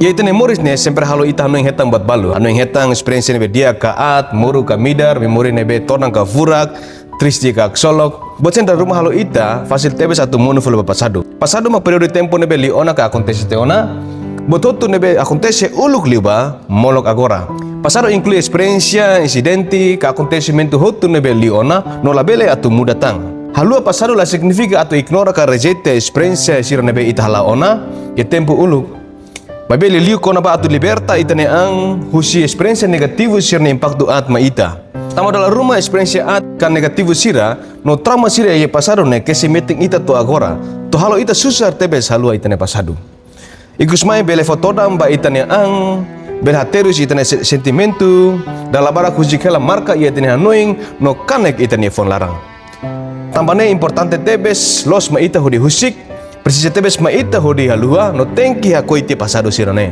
Ya itane moris ne sempre halo ita hanu yang hetang bat balu. Hanu yang hetang experience nebe dia kaat, muru ka midar, memori nebe tonang ka furak, tristi ka solok. Buat sendra rumah halo ita, fasil tebe satu monu fulo pasado. Pasado ma periode tempo nebe liona ka acontece teona. Bototu nebe acontece uluk liba, molok agora. Pasado inclui experiencia, incidenti, ka acontecimento hotu nebe liona, no labele atu mudatang. Halua pasado la significa atau ignora ka rejeita experiência sira nebe ita halaona ya tempo uluk. Babele liu kona ba atu liberta itane ang husi experiência negativo sira ne impacto at ma ita. Tama dalam rumah experiência at kan negativo sira no trauma sira ya pasado ne kesi meeting ita to agora. To halo ita susar tebes halua itane pasado. Ikus mai bele fotodam ba itane ang belhaterus itane sentimento dalabara kujikela marka ia itane annoying no kanek itane fon larang. Tambane importante tebes los ma ita hudi husik, precisa tebes ma ita hudi halua, no tenki hakoi tia pasado sirane.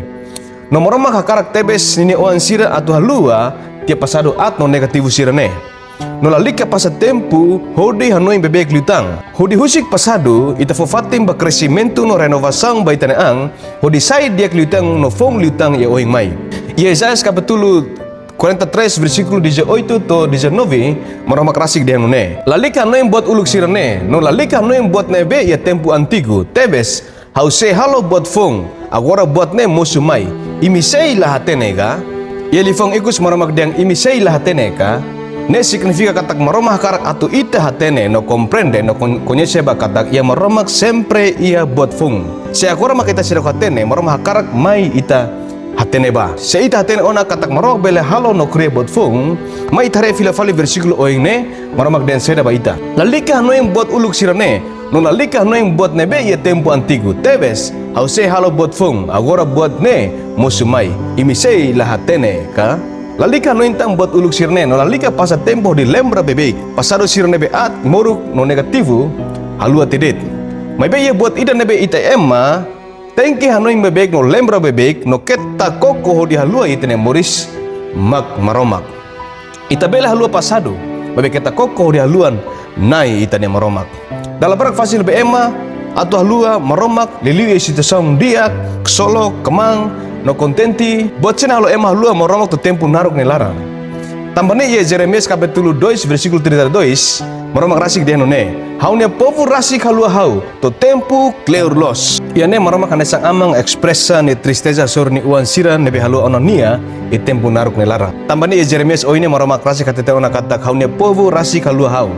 No moroma hakarak tebes nini oan sira atu halua, tia pasado at no negativo sirane. No lalika pasa tempo, hudi hanoi bebek liutang. Hudi husik pasado, ita fofatim ba crescimento no renovação ba itane ang, hudi sai dia liutang no fong liutang ya oing mai. Yesayas kapitulo 43 versículo 18 to 19 maroma krasik dia nune. Lalika no yang buat uluk sirane, no lalika no yang buat nebe ya tempo antigo. Tebes, hause halo buat fong, agora buat ne musumai. Imisei lahatene ka. Yeli fong ikus maroma diang imisei lahatene ka. Ne significa katak maroma karak atu ita hatene no comprende no conhece ba katak ya maroma sempre ia buat fong. Se agora makita sira hatene maroma karak mai ita hatene ba. Se ita hatene ona katak marok bele halo no kre bot fung, mai tare fila fali versículo oing ne, maramak den seda ba ita. Lalika no yang buat uluk sirane, no lalika no yang buat nebe ya tempo antigo. Tebes, hause halo bot fung, agora buat ne musumai. Imisei la hatene ka. Lalika no intang buat uluk sirane, no lalika pasa tempo di lembra bebek. Pasado sirane be at moruk no negativo, halua tidit. Mai be ya buat ida nebe ita emma. Tengki hanoi bebek no lembra bebek no keta koko di halua itene moris mak maromak. Ita bela halua pasado bebek keta koko di haluan nai itane maromak. Dalam berak fasil bema atau halua maromak liliu situação dia solo kemang no contenti buat sena halo ema halua maromak to tempo naruk ne larang. Tambane ye Jeremias kapitulo 2 versículo 32 maromak rasik dia none. Haunya povo rasik halua hau to tempo clear los. Iane maroma kana sang amang ekspresa ni tristeza sur ni uan sira nebe halu ononia e tempo naruk ne lara. Tambani e Jeremias oine maroma krasi katete ona kata kaunia povo rasi kalu hau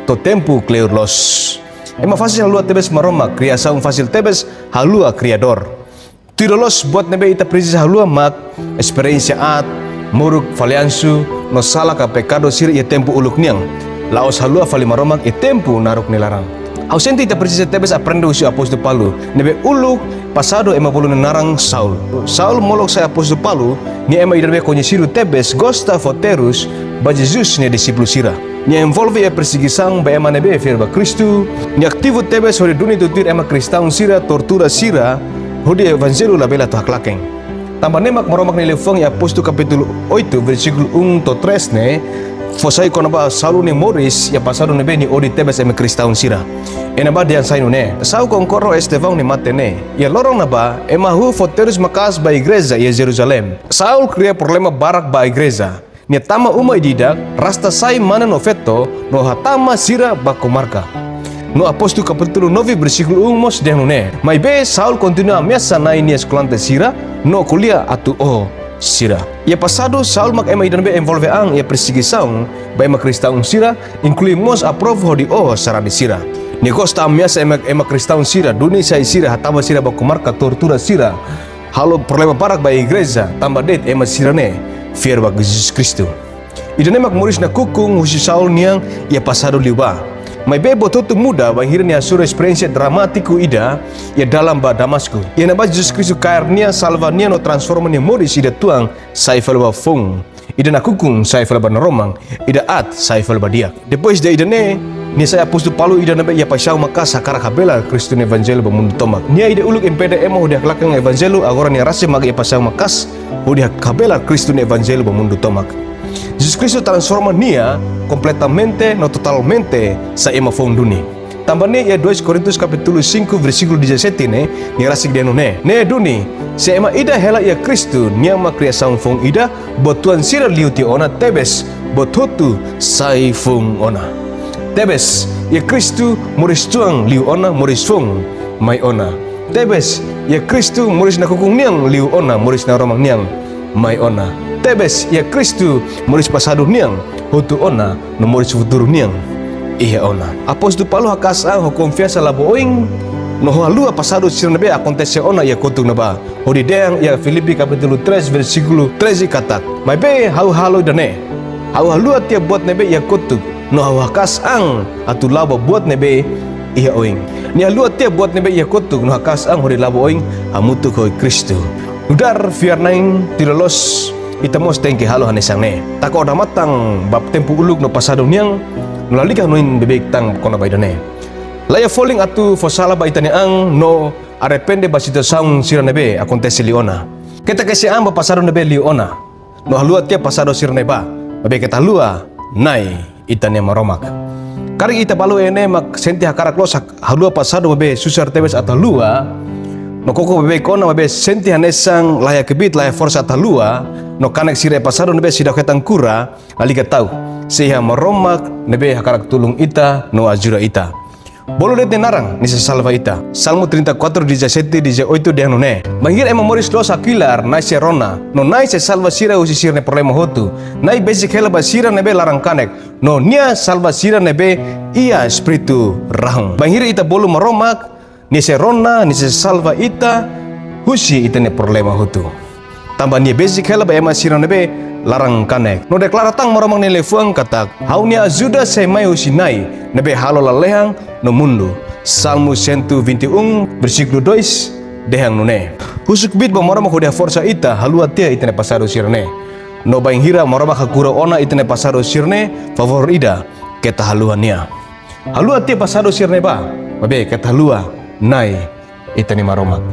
to tempo clear los. Ema fasil halua tebes maroma kriasaung fasil tebes halua kriador. Tirolos buat nebe ita precisa halua mak experiência at muruk faliansu no sala ka pecado sira e tempo uluk niang. Laos halua fali maromak e tempo naruk ne larang. Ausente ita precisa tebes aprende usi apostol Paulo. Nebe uluk pasado ema bolu narang Saul. Saul molok sa apostol Paulo ni ema idarbe conhecido tebes gosta foterus ba Jesus ni disipulo sira. Ni envolve a perseguição ba ema nebe fiel ba Cristo. Ni aktivo tebes hori duni tutir ema kristaun sira tortura sira hodi evangelho la bela to haklakeng. Tambah nemak maromak ni lefong ya apostol kapitulo 8 versículo 1 to 3 ne. Fosai kona ba salu ni Moris ya pasado ne beni odi tebes eme kristaun sira. Ena ba dian sainu ne. Sau konkoro Estevão ni matene. Ya lorong na ba ema hu foterus makas ba igreja ya Jerusalem. Saul cria problema barak ba igreja. Ni tama uma ididak rasta sai mana no feto no hatama sira ba komarka. No apostol kapitulo 9 versículo 1 mos dian ne. Mai be Saul continua ameaça na ini escolante sira no kuliah atu sira. Ya pasado Saul mak ema idan be envolve ang ya perseguição ba ema kristaun sira incluímos a prova de sarani sira. Ni gosta ameaça ema kristaun sira duni sai sira hatama sira ba kumarka tortura sira. Halo problema barak ba igreja tambah det ema sirane fier ba Jesus Cristo. Idan mak moris na kukung husi Saul niang ya pasado liba. Mai bebo tutu muda bahirnya sura experiência dramático ida ya dalam ba Damasco. Ya naba Jesus Cristo kairnia salvania no transforma ni moris ida tuang saifal ba fung. Ida nakukung saifal ba naromang. Ida at saifal ba diak. Depois de ida ne ni saya apostol Paulo ida nabe ya pasau makas sakara kabela Kristo ni evangelho ba mundo tomak. Nia ida uluk empede ema udah kelakang evangelho agora ni rase mag ya pasau makas udah kabela Kristo ni evangelho ba mundo tomak. Jesus Cristo transforma nia completamente no totalmente sa ema fong duni. Tambah ya 2 Korintus capítulo 5 versículo 17 ne rasik denu ne duni se ema ida hela ya Kristu nyama kriação fong ida botuan sira liuti ona tebes botutu sai fong ona tebes ya Kristu muris tuang liu ona muris fong mai ona tebes ya Kristu muris na kukung niang liu ona muris na romang niang mai ona tebes ya Kristu muris pasadu niang hutu ona no muris futuro niang iya ona. Apóstolo Paulo hakasang ho confiança laboing no halua pasado sirnabe acontece ona ia kutung naba. Hodi deang ia Filipi capítulo 3 versículo 13 katak. Mai be halo dane. Halua tiap buat nebe ia kutung. No hakasang atu labo buat nebe iya oing. Ni halua tiap buat nebe ia kutung no hakasang hodi labo oing hamutu koi Kristo. Udar fiarnain tirolos itamos tengke halo hanesang ne. Tako oda matang bab tempu uluk no pasado niang nulalika noin bebek tang kona baidane laya falling atu fosala baitane ang no arrepende basita saung siranebe acontece liona kita kese amba pasado nebe liona no halua tia pasado siraneba babe kita halua nai itane maromak kari ita balu ene mak senti hakarak losak halua pasado babe susar tebes atalua no koko babe kona babe senti hanesang laya kebit laya forsa atalua no kanek sire pasado nebe sidak ketang kura alika tau siha maromak nebe hakarak tulung ita no ajura ita bolo dete narang ni salva ita Salmo 34:17 18 dia none mahir moris los akilar nai se rona no nai se salva sira usi sirne problema hotu nai basic hela basira nebe larang kanek no nia salva sira nebe ia espiritu rahang mahir ita bolo maromak ni se rona ni se salva ita husi ita ne problema hotu tambah nia basic hela ba ema sira nebe larang kanek no deklaratang moromang ni lefuang katak haunia ajuda se mai usinai nebe halo lalehang no mundo Salmo 121 versículo 2 dehang nune husuk bit ba moromang hodia forsa ita halua tia itene pasado sirne no baing hira moromang hakura ona itene pasado sirne favor ida keta haluania halua tia pasado sirne ba babe keta halua nai itene maromang